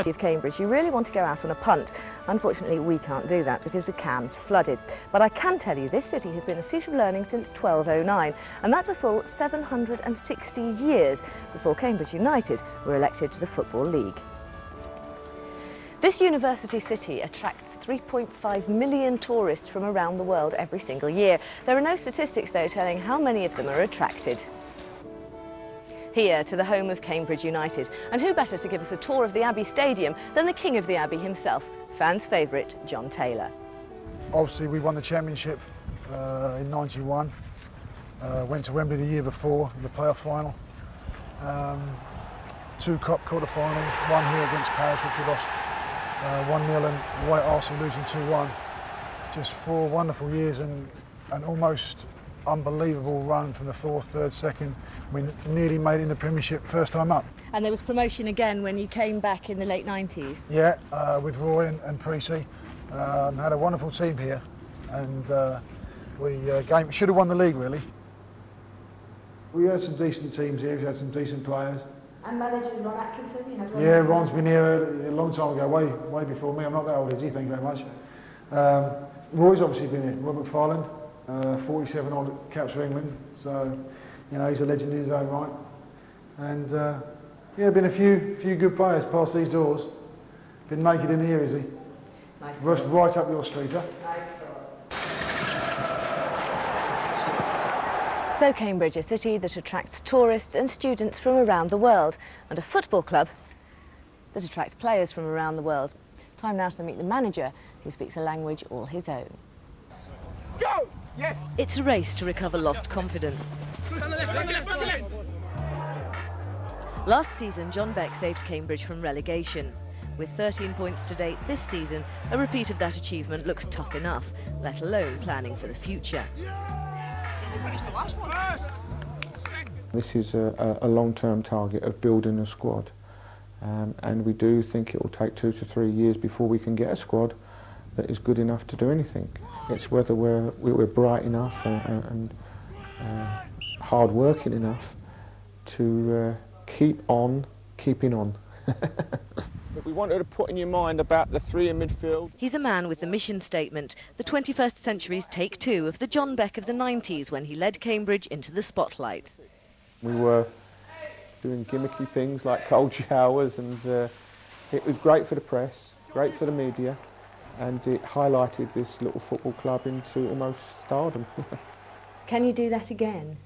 Of Cambridge, you really want to go out on a punt. Unfortunately, we can't do that because the Cam's flooded. But I can tell you this city has been a seat of learning since 1209, and that's a full 760 years before Cambridge United were elected to the Football League. This university city attracts 3.5 million tourists from around the world every single year. There are no statistics, though, telling how many of them are attracted. Here to the home of Cambridge United, and who better to give us a tour of the Abbey Stadium than the King of the Abbey himself, fans' favourite John Taylor. Obviously we won the championship in '91, went to Wembley the year before, the playoff final, 2 cup quarter-finals, 1 here against Paris which we lost 1-0 and away at Arsenal losing 2-1. Just 4 wonderful years and an almost unbelievable run from the 4th, 3rd, 2nd. We nearly made it in the Premiership first time up. And there was promotion again when you came back in the late 90s? Yeah, with Roy and Precy. Had a wonderful team here and we should have won the league really. We had some decent teams here, we had some decent players. And manager Ron Atkinson, you had Ron. Yeah, Ron's been here a long time ago, way before me. I'm not that old, is he? Thank you very much. Roy's obviously been here, Roy McFarland, 47 odd caps for England, so you know he's a legend in his own right. And yeah, been a few good players past these doors. Been naked in here, is he? Nice. Right up your street, huh? Nice. So Cambridge, a city that attracts tourists and students from around the world, and a football club that attracts players from around the world. Time now to meet the manager, who speaks a language all his own. Go! Yes! It's a race to recover lost confidence. Last season, John Beck saved Cambridge from relegation. With 13 points to date this season, a repeat of that achievement looks tough enough, let alone planning for the future. This is a long-term target of building a squad, and we do think it will take 2 to 3 years before we can get a squad that is good enough to do anything. It's whether we're bright enough and hard-working enough to keep on keeping on. If we wanted to put in your mind about the 3 in midfield. He's a man with the mission statement, the 21st century's take 2 of the John Beck of the 90s when he led Cambridge into the spotlight. We were doing gimmicky things like cold showers, and it was great for the press, great for the media, and it highlighted this little football club into almost stardom. Can you do that again?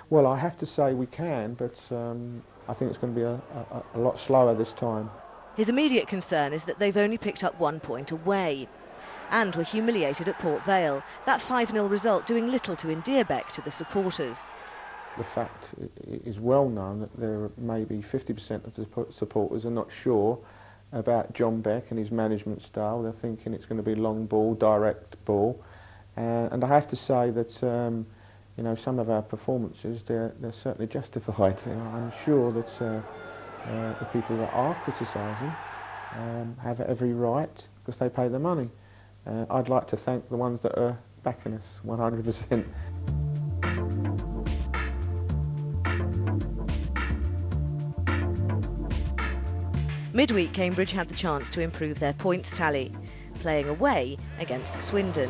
Well, I have to say we can, but I think it's going to be a lot slower this time. His immediate concern is that they've only picked up 1 point away and were humiliated at Port Vale, that 5-0 result doing little to endear Beck to the supporters. The fact is well known that there may be 50% of the supporters are not sure about John Beck and his management style. They're thinking it's going to be long ball, direct ball, and I have to say that you know, some of our performances, they're certainly justified. You know, I'm sure that the people that are criticising have every right because they pay the money. I'd like to thank the ones that are backing us 100%. Midweek, Cambridge had the chance to improve their points tally, playing away against Swindon.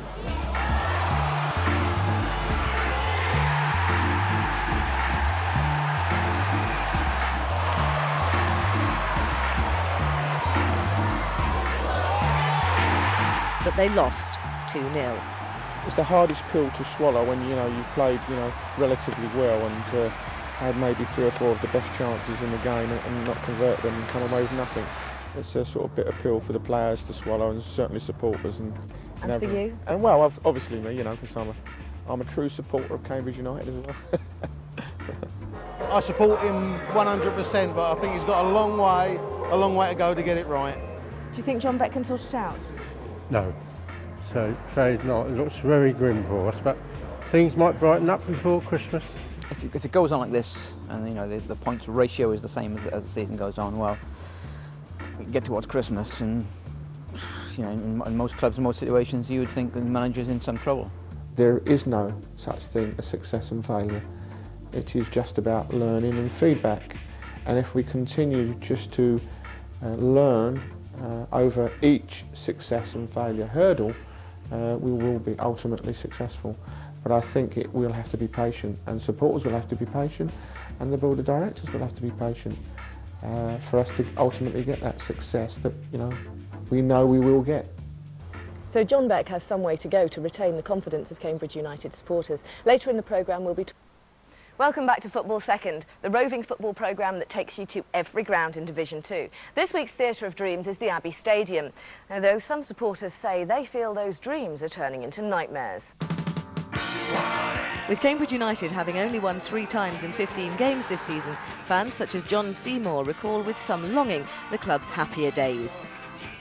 But they lost 2-0. It's the hardest pill to swallow when you've played relatively well and had maybe 3 or 4 of the best chances in the game and not convert them and come away with nothing. It's a sort of bitter pill for the players to swallow and certainly supporters and for you? And well, obviously me, because I'm a true supporter of Cambridge United as well. I support him 100%, but I think he's got a long way to go to get it right. Do you think John Beck can sort it out? No, so it's not. It looks very grim for us, but things might brighten up before Christmas. If it goes on like this, and the points ratio is the same as the season goes on, well, we get towards Christmas, and in most clubs, in most situations, you would think the manager's in some trouble. There is no such thing as success and failure. It is just about learning and feedback. And if we continue just to learn over each success and failure hurdle, we will be ultimately successful. But I think it will have to be patient, and supporters will have to be patient, and the board of directors will have to be patient for us to ultimately get that success that we know we will get. So John Beck has some way to go to retain the confidence of Cambridge United supporters. Later in the programme we'll be... Welcome back to Football Second, the roving football programme that takes you to every ground in Division 2. This week's Theatre of Dreams is the Abbey Stadium, though some supporters say they feel those dreams are turning into nightmares. With Cambridge United having only won 3 times in 15 games this season, fans such as John Seymour recall with some longing the club's happier days.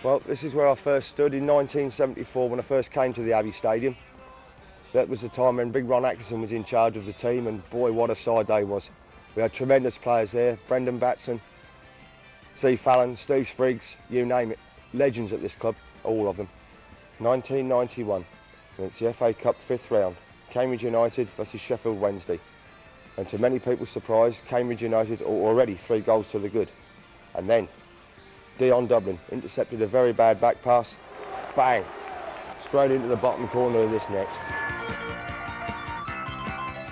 Well, this is where I first stood in 1974 when I first came to the Abbey Stadium. That was the time when Big Ron Atkinson was in charge of the team, and boy, what a side they was. We had tremendous players there, Brendan Batson, Steve Fallon, Steve Spriggs, you name it. Legends at this club, all of them. 1991, it's the FA Cup 5th round. Cambridge United versus Sheffield Wednesday. And to many people's surprise, Cambridge United are already 3 goals to the good. And then, Dion Dublin intercepted a very bad back pass, bang, straight into the bottom corner of this net.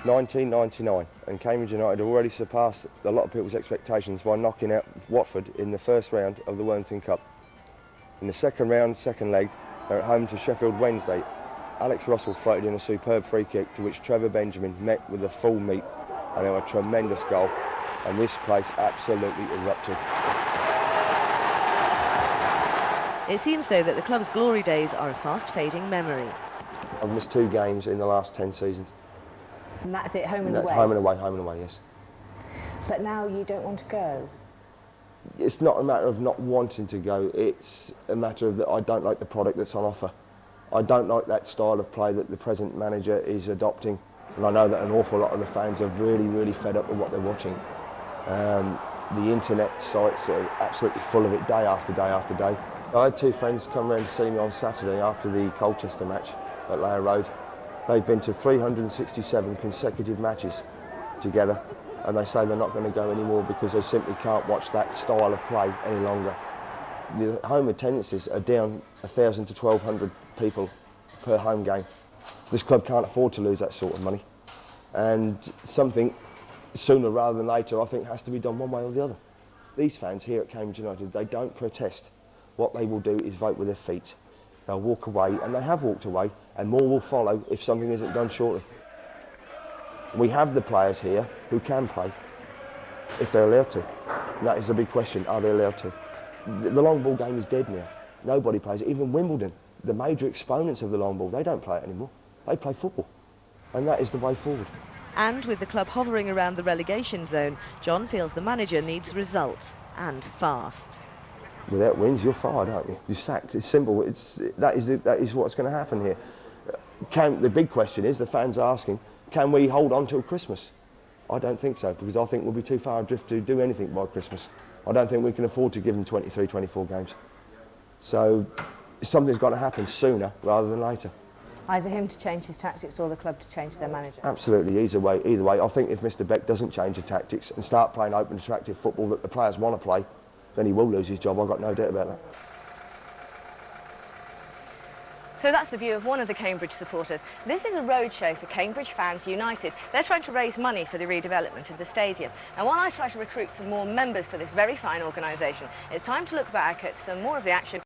1999, and Cambridge United have already surpassed a lot of people's expectations by knocking out Watford in the first round of the Worthington Cup. In the second round, second leg, they're at home to Sheffield Wednesday. Alex Russell floated in a superb free kick to which Trevor Benjamin met with a full meet, and it was a tremendous goal, and this place absolutely erupted. It seems, though, that the club's glory days are a fast-fading memory. I've missed 2 games in the last 10 seasons. And that's it, home and away? That's home and away, yes. But now you don't want to go? It's not a matter of not wanting to go, it's a matter of that I don't like the product that's on offer. I don't like that style of play that the present manager is adopting, and I know that an awful lot of the fans are really, really fed up with what they're watching. The internet sites are absolutely full of it day after day after day. I had 2 friends come round to see me on Saturday after the Colchester match at Layer Road. They've been to 367 consecutive matches together, and they say they're not going to go anymore because they simply can't watch that style of play any longer. The home attendances are down 1,000 to 1,200 people per home game. This club can't afford to lose that sort of money, and something sooner rather than later I think has to be done one way or the other. These fans here at Cambridge United, they don't protest. What they will do is vote with their feet. They'll walk away, and they have walked away, and more will follow if something isn't done shortly. We have the players here who can play, if they're allowed to. And that is the big question, are they allowed to? The long ball game is dead now. Nobody plays it. Even Wimbledon, the major exponents of the long ball, they don't play it anymore. They play football, and that is the way forward. And with the club hovering around the relegation zone, John feels the manager needs results, and fast. Without wins, you're fired, aren't you? You're sacked. It's simple. That is what's going to happen here. The big question is, the fans are asking, can we hold on till Christmas? I don't think so, because I think we'll be too far adrift to do anything by Christmas. I don't think we can afford to give them 23, 24 games. So something's got to happen sooner rather than later. Either him to change his tactics or the club to change their manager? Absolutely, either way. I think if Mr Beck doesn't change the tactics and start playing open, attractive football that the players want to play, then he will lose his job. I've got no doubt about that. So that's the view of one of the Cambridge supporters. This is a roadshow for Cambridge Fans United. They're trying to raise money for the redevelopment of the stadium. And while I try to recruit some more members for this very fine organisation, it's time to look back at some more of the action